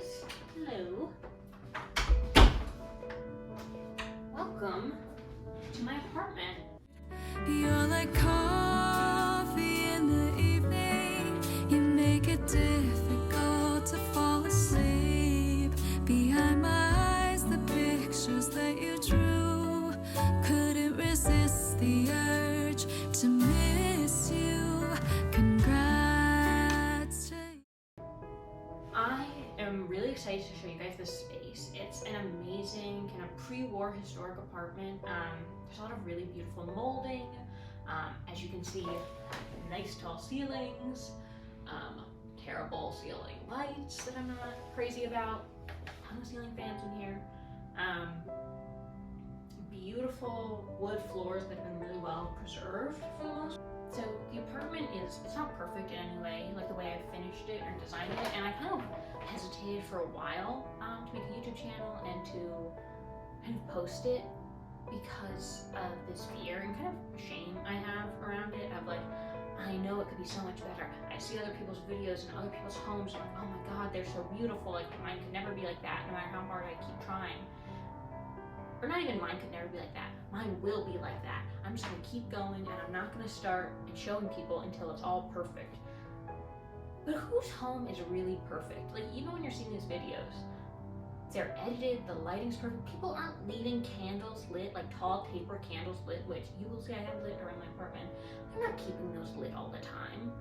guys. Hello. Welcome to my apartment. You're like coffee in the evening. You make it difficult to fall asleep. Behind my eyes, the pictures that you drew. Couldn't resist the urge to miss you. Congrats to you. I am really excited to show you guys this space. It's an amazing kind of pre-war historic apartment. There's a lot of really beautiful molding. As you can see, nice tall ceilings, terrible ceiling lights that I'm not crazy about, a ton of ceiling fans in here, beautiful wood floors that have been really well preserved for the most part. So the apartment it's not perfect in any way, like the way I finished it or designed it, and I kind of hesitated for a while to make a YouTube channel and to kind of post it because of this fear and kind of shame I have around it of like, I know it could be so much better. I see other people's videos and other people's homes and I'm like, oh my god, they're so beautiful, like mine could never be like that no matter how hard I keep trying. Or not even mine could never be like that. Mine will be like that. I'm just gonna keep going and I'm not gonna start and showing people until it's all perfect. But whose home is really perfect? Like even when you're seeing these videos, they're edited, the lighting's perfect. People aren't leaving candles lit, like tall paper candles lit, which you will see I have lit around my apartment. They're not keeping those lit all the time.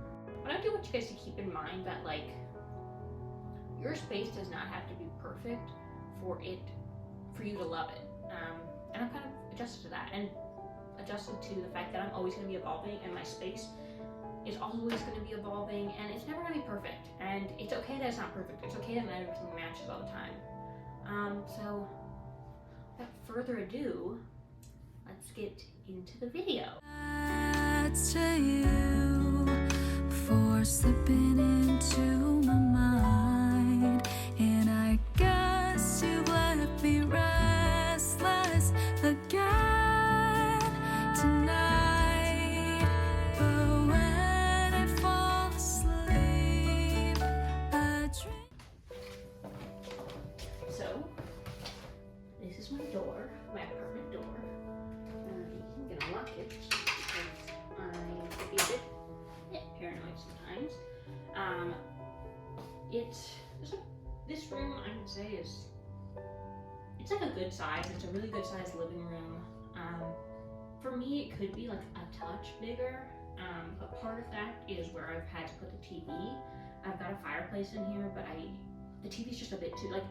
But I do want you guys to keep in mind that like, your space does not have to be perfect for you to love it. And I'm kind of adjusted to that and adjusted to the fact that I'm always going to be evolving and my space is always going to be evolving and it's never going to be perfect. And it's okay that it's not perfect. It's okay that not everything matches all the time. So without further ado, let's get into the video. Congrats to you for slipping into my mind. And I guess you left me restless again tonight. But when I fall asleep, I dream. So this is my door, my apartment door. I'm gonna lock it because I could be a bit paranoid sometimes. This room I would say it's like a good size. It's a really good sized living room. For me, it could be like a touch bigger. But part of that is where I've had to put the TV. I've got a fireplace in here, but the TV's just a bit too like.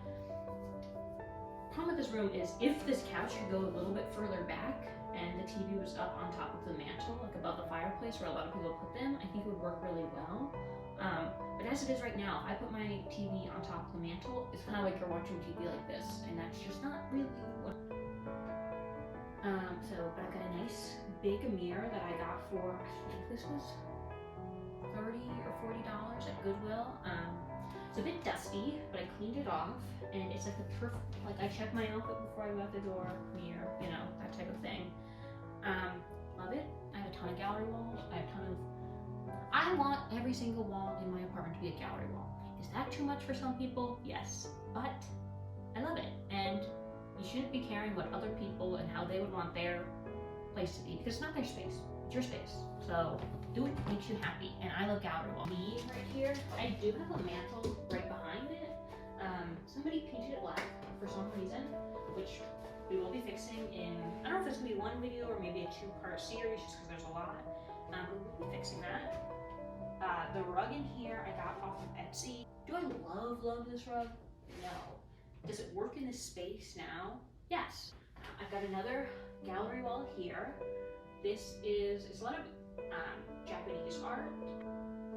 Problem with this room is if this couch could go a little bit further back and the TV was up on top of the mantle, like above the fireplace where a lot of people put them, I think it would work really well. But as it is right now, if I put my TV on top of the mantle, it's kind of like you're watching TV like this, and that's just not really what. But I've got a nice big mirror that I got for, I think this was $30 or $40 at Goodwill. It's a bit dusty, but I cleaned it off, and it's like the perfect, like I check my outfit before I go out the door, mirror, you know, that type of thing. Love it. I have a ton of gallery walls. I want every single wall in my apartment to be a gallery wall. Is that too much for some people? Yes, but I love it, and you shouldn't be caring what other people and how they would want their place to be, because it's not their space, it's your space. So do what makes you happy, and I love gallery walls. Me right here, I do have a mantle right behind it. Somebody painted it black for some reason, which we will be fixing in, I don't know if it's gonna be one video or maybe a two-part series just because there's a lot. But we'll be fixing that. The rug in here I got off of Etsy. Do I love this rug? No. Does it work in this space now? Yes. I've got another gallery wall here. It's a lot of Japanese art.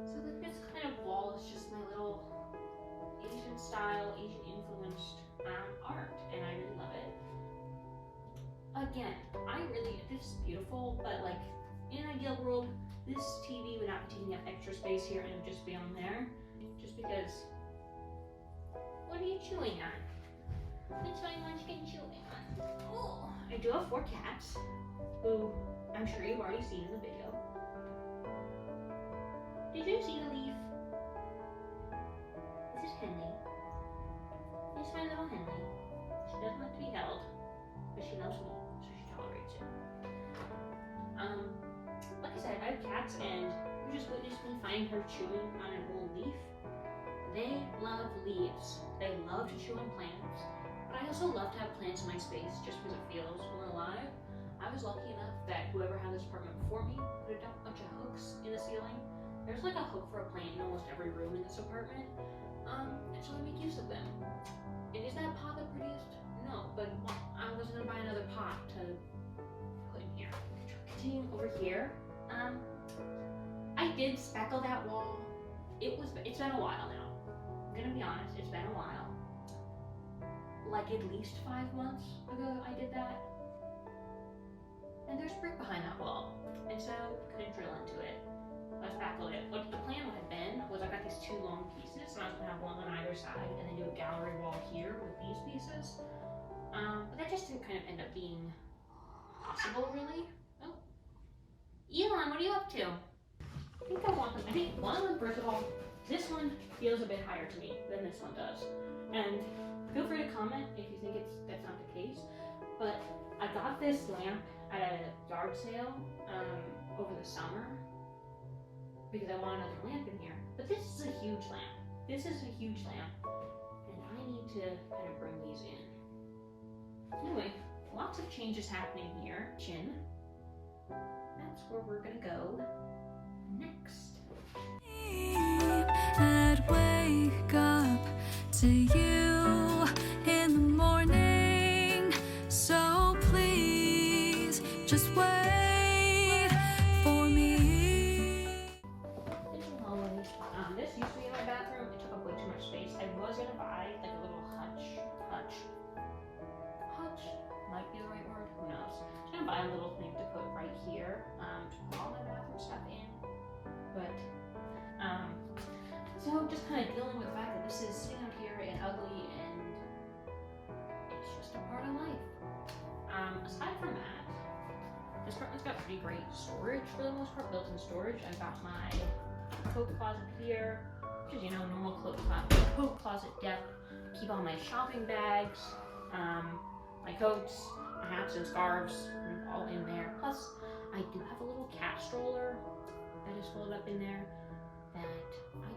So this kind of wall is just my little Asian style, Asian influenced art, and I really love it. Again, this is beautiful, but like in an ideal world, this TV would not be taking up extra space here and it would just be on there. Just because, what are you chewing on? That's my munchkin chewing on. Oh, I do have 4 cats, who I'm sure you've already seen in the video. Did you see the leaf? This is Henley. cats, and you just witnessed me finding her chewing on an old leaf. They love leaves. They love to chew on plants. But I also love to have plants in my space just because it feels more alive. I was lucky enough that whoever had this apartment before me put a bunch of hooks in the ceiling. There's like a hook for a plant in almost every room in this apartment. And so I make use of them. And is that pot the prettiest? No, but I was gonna buy another pot to put in here. Continuing over here, I did speckle that wall. It's been a while now. I'm gonna be honest, it's been a while. Like at least 5 months ago I did that. And there's brick behind that wall. And so couldn't drill into it. I spackled it. What the plan had been was I got these 2 long pieces and I was gonna have one on either side and then do a gallery wall here with these pieces. But that just didn't kind of end up being possible really. Oh. Elon, what are you up to? I think one of them, first of all, this one feels a bit higher to me than this one does. And feel free to comment if you think that's not the case. But I got this lamp at a yard sale over the summer because I want another lamp in here. But this is a huge lamp. This is a huge lamp. And I need to kind of bring these in. Anyway, lots of changes happening here. Chin. That's where we're gonna go next. I'd wake up to you in the morning, so please just wait for me. This is hallway. This used to be in my bathroom. It took up way too much space. I was gonna buy like a little hutch might be the right word, who knows. I was gonna buy a little thing to put right here to put all my bathroom stuff in. But so I'm just kind of dealing with the fact that this is sitting out here and ugly and it's just a part of life. Aside from that, this apartment's got pretty great storage for the most part, built-in storage. I've got my coat closet here, which is, normal coat closet depth. Keep all my shopping bags, my coats, my hats and scarves, all in there. Plus, I do have a little cat stroller that is folded up in there that I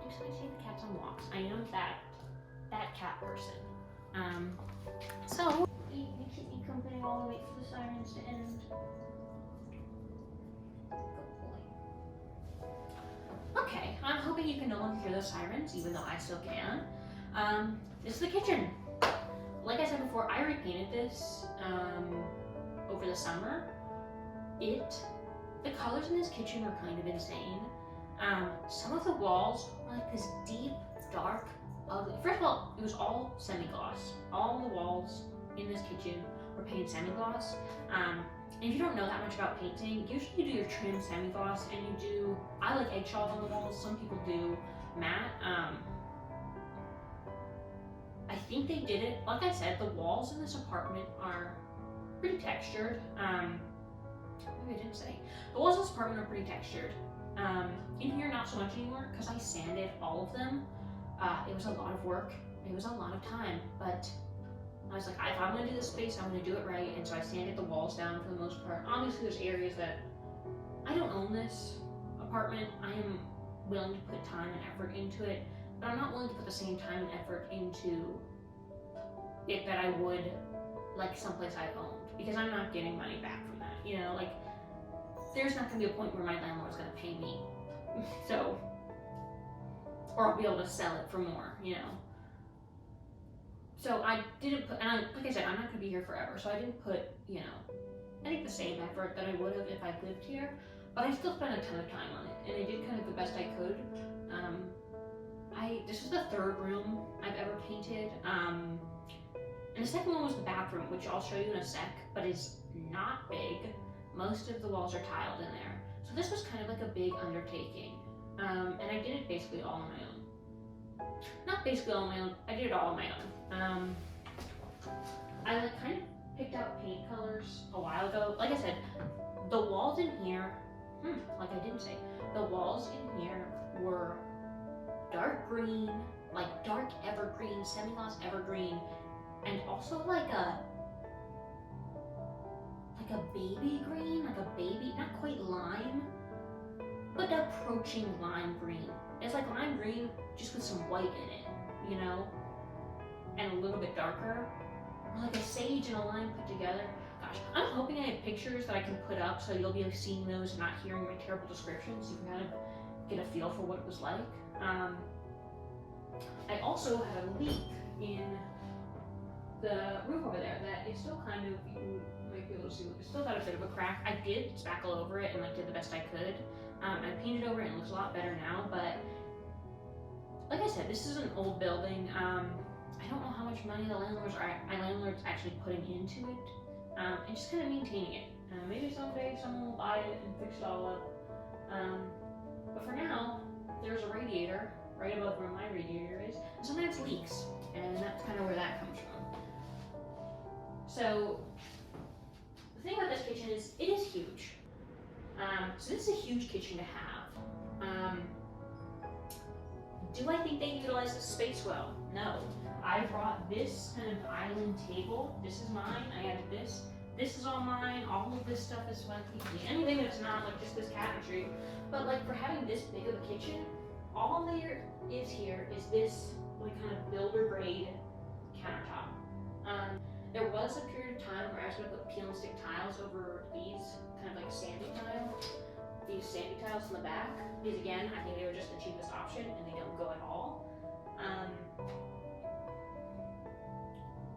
do sometimes take the cats on walks. I am that cat person. So you keep me company while we wait for the sirens to end. Good boy. Okay, I'm hoping you can no longer hear those sirens, even though I still can. This is the kitchen. Like I said before, I repainted this over the summer. The colors in this kitchen are kind of insane. Some of the walls are like this deep, dark, ugly. First of all, it was all semi-gloss. All the walls in this kitchen were painted semi-gloss. And if you don't know that much about painting, usually you do your trim semi-gloss and I like eggshells on the walls. Some people do matte. I think they did it. Like I said, the walls in this apartment are pretty textured. Maybe I didn't say. The walls in this apartment are pretty textured. In here, not so much anymore because I sanded all of them. It was a lot of work. It was a lot of time, but I was like, if I'm gonna do this space, I'm gonna do it right. And so I sanded the walls down for the most part. Obviously, there's areas that I don't own this apartment. I am willing to put time and effort into it, but I'm not willing to put the same time and effort into it that I would like someplace I owned, because I'm not getting money back from that. There's not gonna be a point where my landlord's gonna pay me, so, or I'll be able to sell it for more, So I didn't put, and like I said, I'm not gonna be here forever, so I didn't put, I think the same effort that I would have if I lived here, but I still spent a ton of time on it, and I did kind of the best I could. This was the 3rd room I've ever painted, and the second one was the bathroom, which I'll show you in a sec, but is not big. Most of the walls are tiled in there. So this was kind of like a big undertaking. And I did it basically all on my own. Not basically all on my own, I did it all on my own. I kind of picked out paint colors a while ago. Like I said, the walls in here, like I didn't say, the walls in here were dark green, like dark evergreen, semi-gloss evergreen, and also like a baby green, like a baby, not quite lime, but approaching lime green. It's like lime green just with some white in it, you know, and a little bit darker, or like a sage and a lime put together. Gosh, I'm hoping I have pictures that I can put up so you'll be seeing those and not hearing my terrible descriptions. You can kind of get a feel for what it was like. I also had a leak in the roof over there that is still kind of, you might be able to see, it's still got a bit of a crack. I did spackle over it and like did the best I could. I painted over it and it looks a lot better now, but like I said, this is an old building. I don't know how much money my landlord's actually putting into it, and just kind of maintaining it. Maybe someday someone will buy it and fix it all up. But for now, there's a radiator right above where my radiator is, and sometimes it leaks, and that's kind of where that comes from. So the thing about this kitchen is it is huge. So this is a huge kitchen to have. Do I think they utilize the space well? No. I brought this kind of island table. This is mine. I added this. This is all mine. All of this stuff is what anything that's not like just this cabinetry. But like for having this big of a kitchen, all there is here is this like kind of builder grade countertop. There was a period of time where I was going to put peel and stick tiles over these kind of like sandy tiles. These sandy tiles in the back. These again, I think they were just the cheapest option and they don't go at all.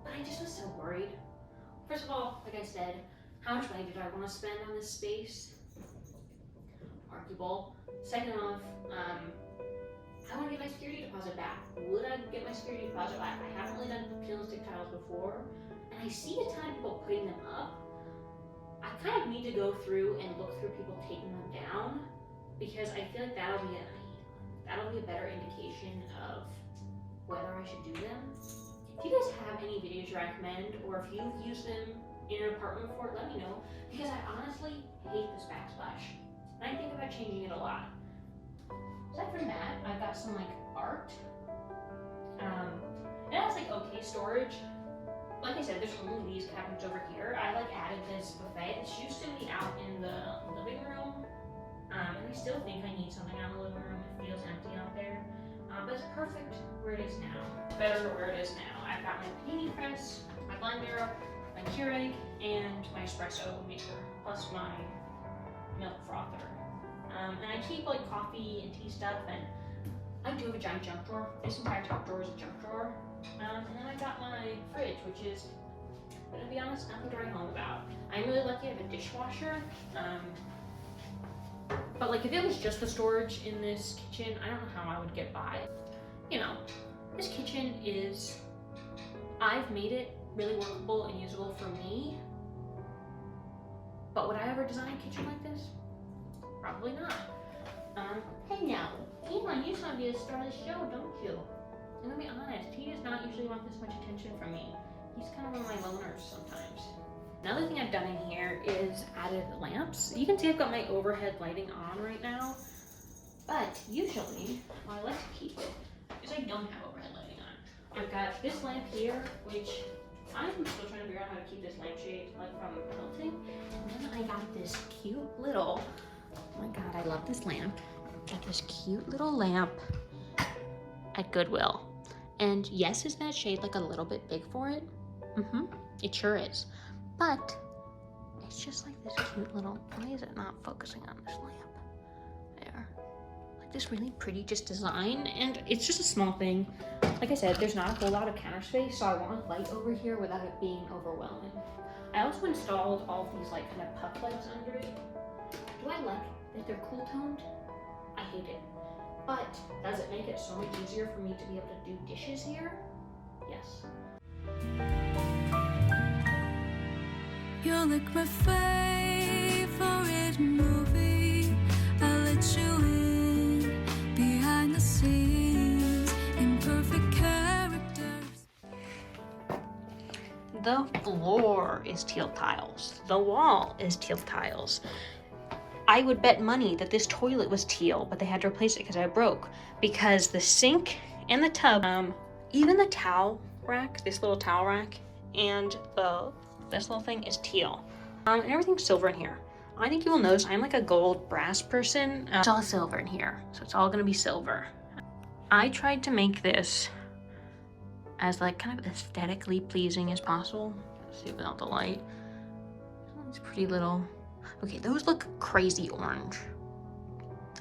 But I just was so worried. First of all, like I said, how much money did I want to spend on this space? Arguable. Second off, I want to get my security deposit back. Would I get my security deposit back? I haven't really done peel and stick tiles before, and I see a ton of people putting them up. I kind of need to go through and look through people taking them down, because I feel like that'll be a better indication of whether I should do them. If you guys have any videos you recommend, or if you've used them in an apartment before, let me know, because I honestly hate this backsplash. And I think about changing it a lot. Aside from that, I've got some like art. It has like okay storage. Like I said, there's only these cabinets over here. I like added this buffet. This used to be out in the living room. And I still think I need something out in the living room. It feels empty out there. But it's perfect where it is now. Better where it is now. I've got my panini press, my blender, my Keurig, and my espresso maker, plus my milk frother. And I keep like coffee and tea stuff, and I do have a giant junk drawer. This entire top drawer is a junk drawer. And then I got my fridge, which is, but to be honest, nothing to write home about. I'm really lucky I have a dishwasher. But like if it was just the storage in this kitchen, I don't know how I would get by. You know, this kitchen is, I've made it really workable and usable for me. But would I ever design a kitchen like this? Probably not. Hey now, Elon, you just want to be the star of the show, don't you? I'm gonna be honest, he does not usually want this much attention from me. He's kind of one of my loners sometimes. Another thing I've done in here is added lamps. You can see I've got my overhead lighting on right now, but usually, what I like to keep it is I don't have overhead lighting on. I've got this lamp here, which I'm still trying to figure out how to keep this lampshade like from melting. And then I got this cute little, oh my god, I love this lamp. Got this cute little lamp at Goodwill. And yes, isn't that shade like a little bit big for it? It sure is. But it's just like this cute little, why is it not focusing on this lamp? There. Like this really pretty just design, and it's just a small thing. Like I said, there's not a whole lot of counter space, so I want light over here without it being overwhelming. I also installed all of these like kind of puff lights under it. Do I like that they're cool toned? I hate it. But does it make it so much easier for me to be able to do dishes here? Yes. You're like my favorite movie. I let you in behind the scenes, imperfect characters. The floor is teal tiles. The wall is teal tiles. I would bet money that this toilet was teal, but they had to replace it because it broke. Because the sink and the tub, even the towel rack, this little towel rack, and this little thing is teal. And everything's silver in here. I think you will notice I'm like a gold brass person. It's all silver in here, so it's all gonna be silver. I tried to make this as like kind of aesthetically pleasing as possible. Let's see without the light. It's pretty little. Okay, those look crazy orange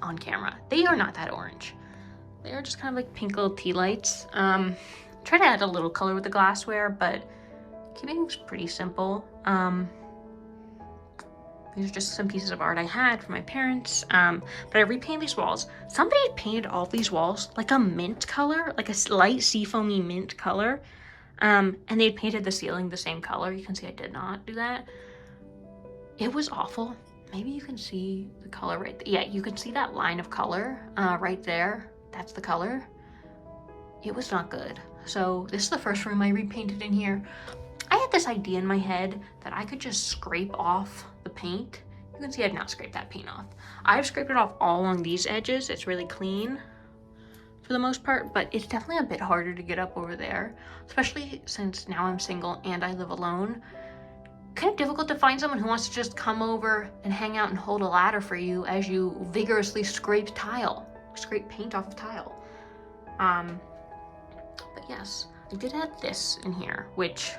on camera. They are not that orange. They are just kind of like pink little tea lights. Try to add a little color with the glassware, but keeping things pretty simple. These are just some pieces of art I had from my parents, but I repainted these walls. Somebody painted all these walls like a mint color, like a light seafoamy mint color, and they painted the ceiling the same color. You can see I did not do that. It was awful. Maybe you can see the color right there. Yeah, you can see that line of color right there. That's the color. It was not good. So this is the first room I repainted in here. I had this idea in my head that I could just scrape off the paint. You can see I've not scraped that paint off. I've scraped it off all along these edges. It's really clean for the most part, but it's definitely a bit harder to get up over there, especially since now I'm single and I live alone. Kind of difficult to find someone who wants to just come over and hang out and hold a ladder for you as you vigorously scrape paint off of tile. But yes, I did add this in here, which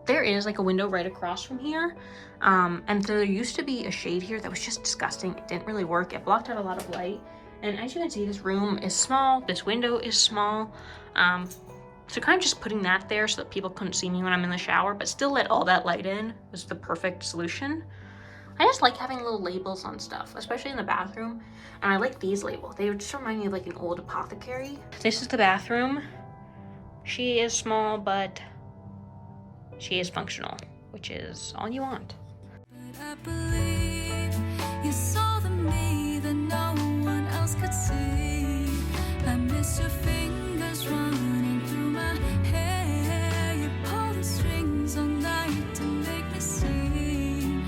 there is like a window right across from here. And there used to be a shade here that was just disgusting. It didn't really work. It blocked out a lot of light. And as you can see, this room is small. This window is small. So kind of just putting that there so that people couldn't see me when I'm in the shower, but still let all that light in was the perfect solution. I just like having little labels on stuff, especially in the bathroom. And I like these labels. They just remind me of like an old apothecary. This is the bathroom. She is small, but she is functional, which is all you want. But I believe you saw the me that no one else could see. I miss your fingers running through my hair. You pull the strings all night to make me sing.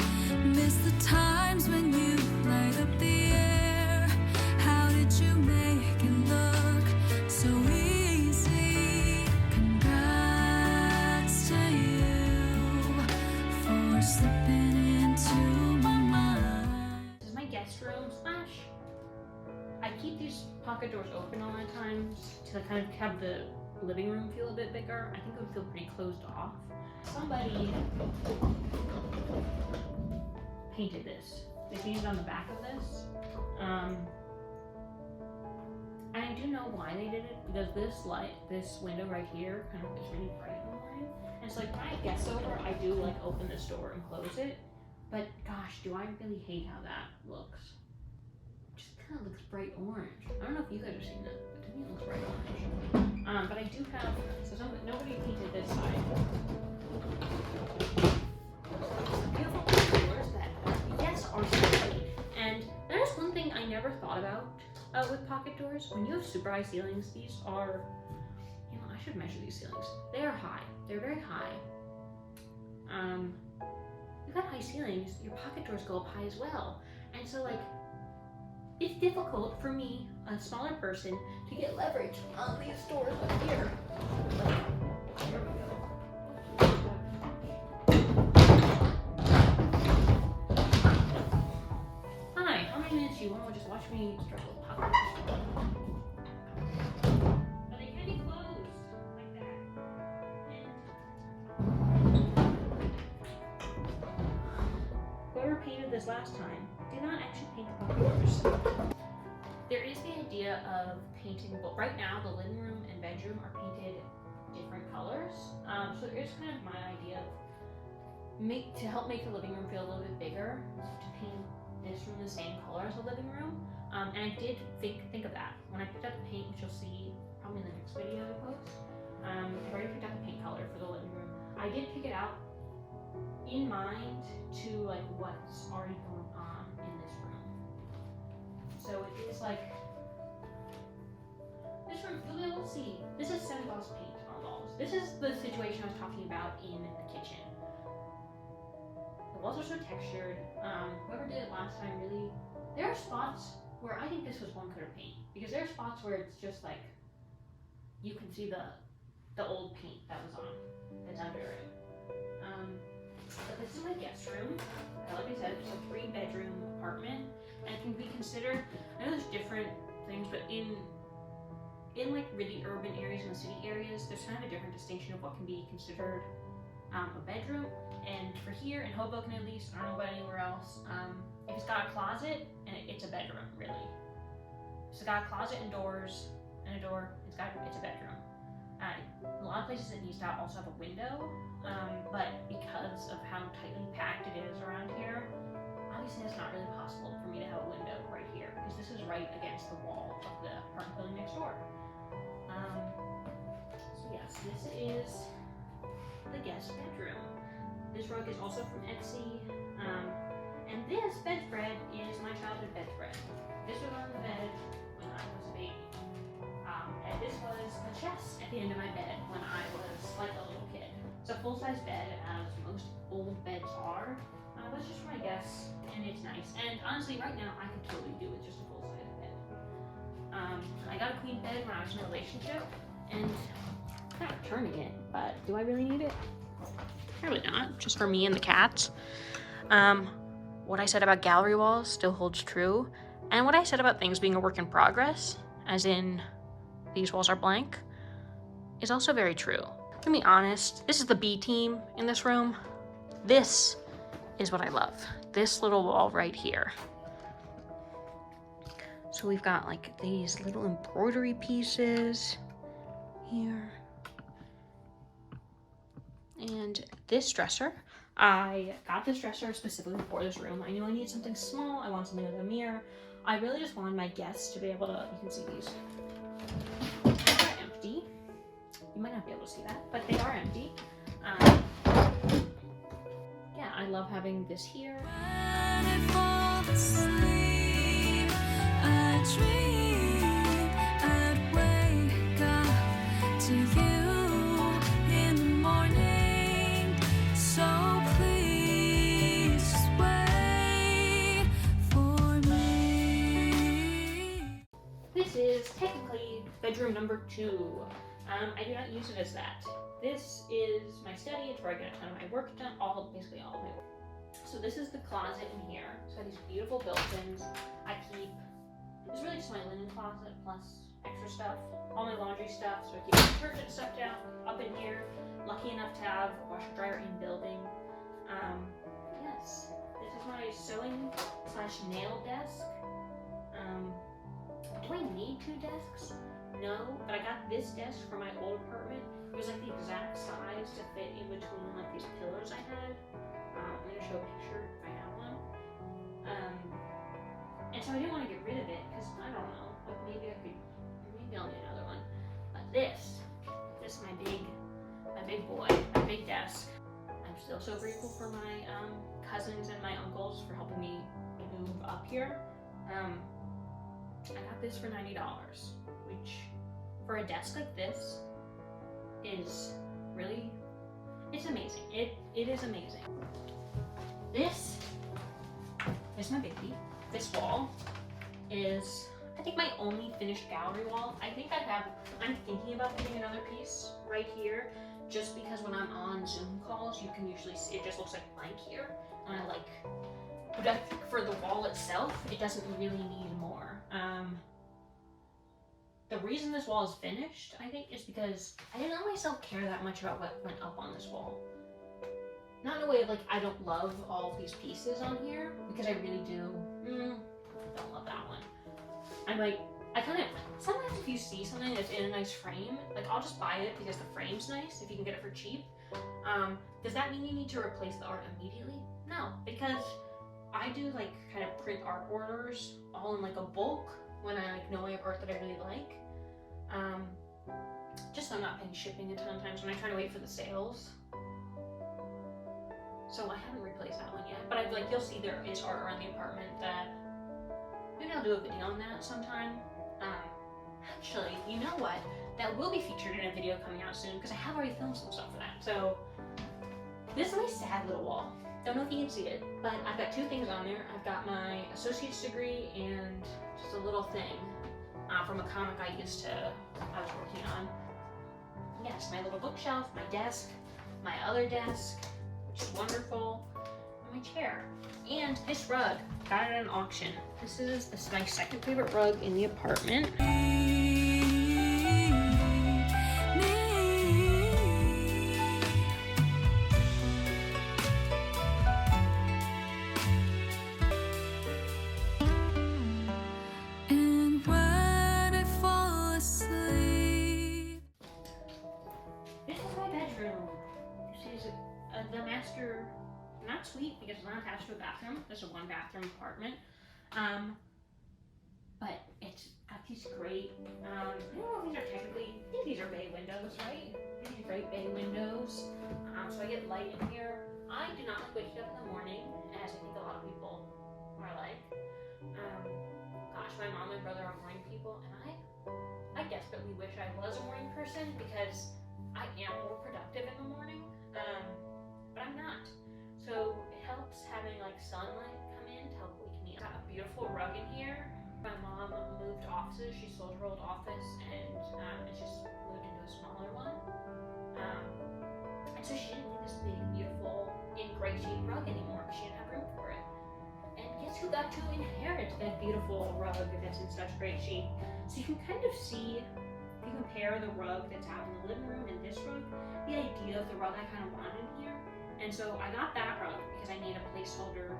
Miss the times when you light up the air. How did you make it look so easy? Congrats to you for slipping into my mind. This is my guest room slash. I keep these pocket doors open all the times to kind of have the living room feel a bit bigger. I think it would feel pretty closed off. Somebody painted this. They painted on the back of this. And I do know why they did it, because this window right here kind of is really bright in the morning. And so like when I have guests over, I do like open this door and close it. But gosh, do I really hate how that looks. It just kind of looks bright orange. I don't know if you guys have seen it, but to me it looks bright orange. But I do have, nobody painted this side. Beautiful doors that, yes, are so pretty. And that is one thing I never thought about with pocket doors. When you have super high ceilings, these are, I should measure these ceilings. They are high. They're very high. You've got high ceilings, your pocket doors go up high as well. And so like, it's difficult for me, a smaller person, to get leverage on these doors up here. Here we go. Hi, how many minutes do you want to just watch me struggle with pocket doors? But they can be closed like that. Whoever painted this last time did not actually paint the pocket doors. There is the idea of painting, well, right now the living room and bedroom are painted different colors. So here's kind of my idea of to help make the living room feel a little bit bigger, to paint this room the same color as the living room. And I did think of that when I picked out the paint, which you'll see probably in the next video I post. I've already picked out the paint color for the living room. I did pick it out in mind to like what's already going on in this room. So it is like, this room, you'll be able to see, this is semi-gloss paint on the walls. This is the situation I was talking about in the kitchen. The walls are so textured. Whoever did it last time really, there are spots where I think this was one coat of paint, because there are spots where it's just like, you can see the old paint that was on, that's under it. So this is my guest room. Like I said, it's a 3-bedroom apartment, and it can be considered, I know there's different things, but in like really urban areas and the city areas, there's kind of a different distinction of what can be considered a bedroom. And for here in Hoboken, at least, I don't know about anywhere else, if it's got a closet, and it's a bedroom, really. If it's got a closet and doors and a door, it's a bedroom. A lot of places it needs to also have a window, but because of how tightly packed it is around here, obviously it's not really possible for me to have a window right here, because this is right against the wall of the apartment building next door. So yes, this is the guest bedroom. This rug is also from Etsy, and this bedspread is my childhood bedspread. This was on the bed when I was a baby, and this was the chest at the end of my bed when I was like a little kid. It's a full-size bed, as most old beds are, but it's just for my guests, and it's nice. And honestly, right now, I could totally do with just a full-size bed. I got a queen bed when I was in a relationship, and I'm not returning it, but do I really need it? Probably not, just for me and the cats. What I said about gallery walls still holds true, and what I said about things being a work in progress, as in these walls are blank, is also very true. To be honest, this is the B team in this room. This is what I love. This little wall right here. So we've got like these little embroidery pieces here. And this dresser, I got this dresser specifically for this room. I knew I needed something small. I wanted something with a mirror. I really just wanted my guests to be able to, you can see these are empty. You might not be able to see that, but they are empty. Yeah, I love having this here. When I fall asleep, I dream I'd wake up to you in the morning. So please just wait for me. This is technically bedroom number 2. I do not use it as that. This is my study. It's where I get a ton of my work done, basically all of my work. So this is the closet in here. So I have these beautiful built-ins. It's really just my linen closet plus extra stuff, all my laundry stuff. So I keep my detergent stuff down up in here. Lucky enough to have a washer dryer in building. Yes, this is my sewing / nail desk. Do I need 2 desks? No, but I got this desk from my old apartment. It was like the exact size to fit in between like these pillars I had. I'm gonna show a picture if I have one. And so I didn't want to get rid of it because I don't know, like maybe I'll need another one. But this is my big boy, my big desk. I'm still so grateful for my cousins and my uncles for helping me move up here. I got this for $90, which for a desk like this is really, it's amazing. It is amazing. This is my baby. This wall is, I think, my only finished gallery wall. I'm thinking about putting another piece right here, just because when I'm on Zoom calls, you can usually see, it just looks like blank here. And but I think for the wall itself, it doesn't really need more. The reason this wall is finished, I think, is because I didn't let myself care that much about what went up on this wall. Not in a way of like, I don't love all of these pieces on here, because I really do. Don't love that one. Sometimes if you see something that's in a nice frame, like I'll just buy it because the frame's nice, if you can get it for cheap. Does that mean you need to replace the art immediately? No, because I do like kind of print art orders all in like a bulk when I like know I have art that I really like. Just so I'm not paying shipping a ton of times when I try to wait for the sales. So I haven't replaced that one yet, but you'll see there is art around the apartment that maybe I'll do a video on that sometime. Actually, you know what? That will be featured in a video coming out soon because I have already filmed some stuff for that. So this is my sad little wall. Don't know if you can see it, but I've got 2 things on there. I've got my associate's degree and just a little thing from a comic I was working on. Yes, my little bookshelf, my desk, my other desk, which is wonderful. And my chair. And this rug, got it at an auction. This is my second favorite rug in the apartment. And when I fall asleep. This is my bedroom. This is the master, not suite because it's not attached to a bathroom. This is a one bathroom apartment. But it's got these great, I don't know if these are technically, I think these are bay windows, right? These are great bay windows. So I get light in here. I do not like waking up in the morning, as I think a lot of people are like. Gosh, my mom and brother are morning people, and I desperately wish I was a morning person because I am more productive in the morning, but I'm not. So it helps having like sunlight come in to help wake me up. Got a beautiful rug in here. My mom moved offices. She sold her old office and it's just moved into a smaller one. And so she didn't need this big, beautiful, in great shape rug anymore because she didn't have room for it. And guess who got to inherit that beautiful rug that's in such great shape? So you can kind of see, if you compare the rug that's out in the living room and this rug, the idea of the rug I kind of wanted in here. And so I got that rug because I need a placeholder,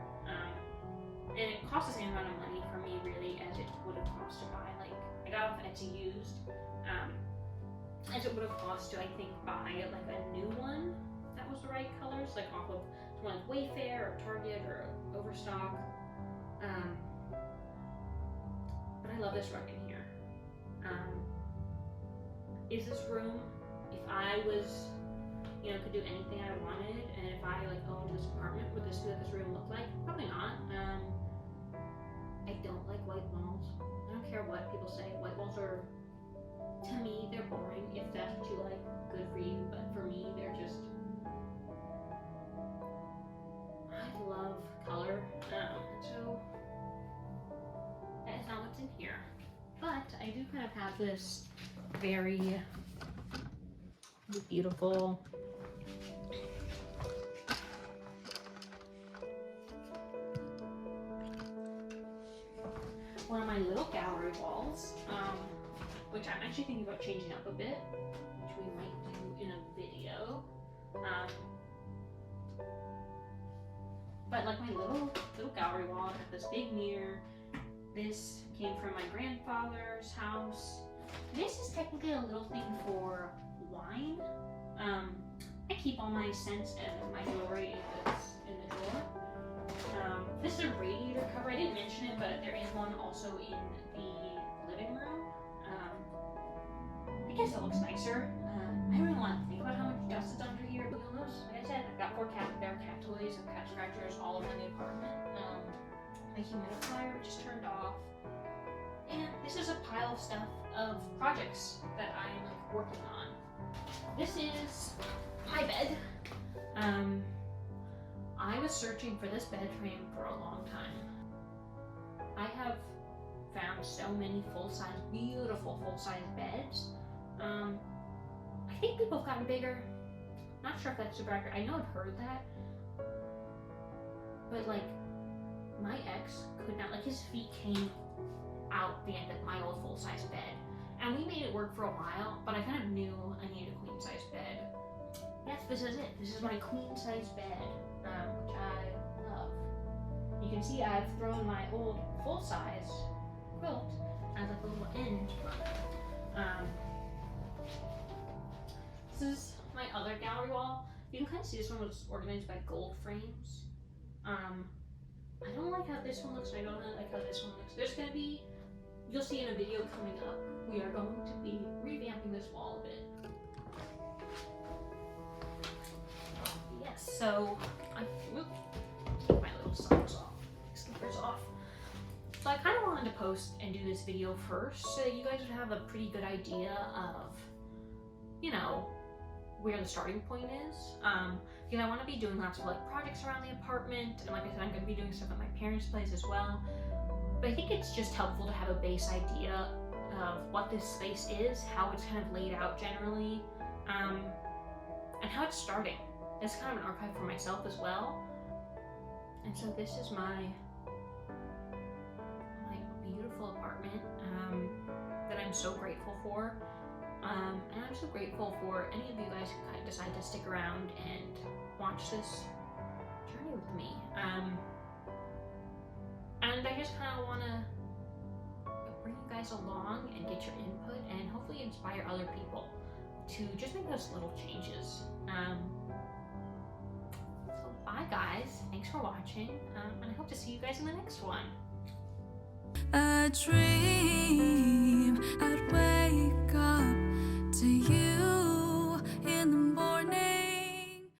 and it cost the same amount of money for me really as it would have cost to buy, like, I got off Etsy used, as it would have cost to, I think, buy like a new one that was the right colors, like off of one like Wayfair or Target or Overstock. But I love this rug in here. Is this room, if I was, could do anything I wanted, and if I like owned this apartment, would this be what this room look like? Probably not. I don't like white walls. I don't care what people say. White walls are, to me, they're boring. If that's what you like, good for you. But for me, they're just, I love color. So that is not what's in here. But I do kind of have this very beautiful one of my little gallery walls, which I'm actually thinking about changing up a bit, which we might do in a video. But like my little gallery wall, I have this big mirror. This came from my grandfather's house. This is technically a little thing for wine. I keep all my scents and my jewelry in the drawer. This is a radiator cover. I didn't mention it, but there is one also in the living room. I guess it looks nicer. I don't really want to think about how much dust is under here, but you'll notice, like I said, I've got 4 cat toys and cat scratchers all around the apartment. My humidifier, which is turned off. And this is a pile of stuff of projects that I am like working on. This is my bed. I was searching for this bed frame for a long time. I have found so many full-size, beautiful full-size beds. I think people have gotten bigger. Not sure if that's super accurate. I know I've heard that. But like, my ex could not, like his feet came out the end of my old full-size bed. And we made it work for a while, but I kind of knew I needed a queen-size bed. Yes, this is it. This is my queen-size bed, which I love. You can see I've thrown my old full-size quilt as like a little end. This is my other gallery wall. You can kind of see this one was organized by gold frames. I don't like how this one looks, and I don't really like how this one looks. There's going to be, you'll see in a video coming up, we are going to be revamping this wall a bit. Yes, so I take my little slippers off. So I kind of wanted to post and do this video first so that you guys would have a pretty good idea of, where the starting point is. Because I want to be doing lots of like projects around the apartment, and like I said, I'm going to be doing stuff at my parents' place as well. But I think it's just helpful to have a base idea of what this space is, how it's kind of laid out generally, and how it's starting. it's kind of an archive for myself as well. And so this is my beautiful apartment that I'm so grateful for. And I'm so grateful for any of you guys who kind of decide to stick around and watch this journey with me. And I just kind of want to bring you guys along and get your input and hopefully inspire other people to just make those little changes. So bye guys, thanks for watching, and I hope to see you guys in the next one. A dream I'd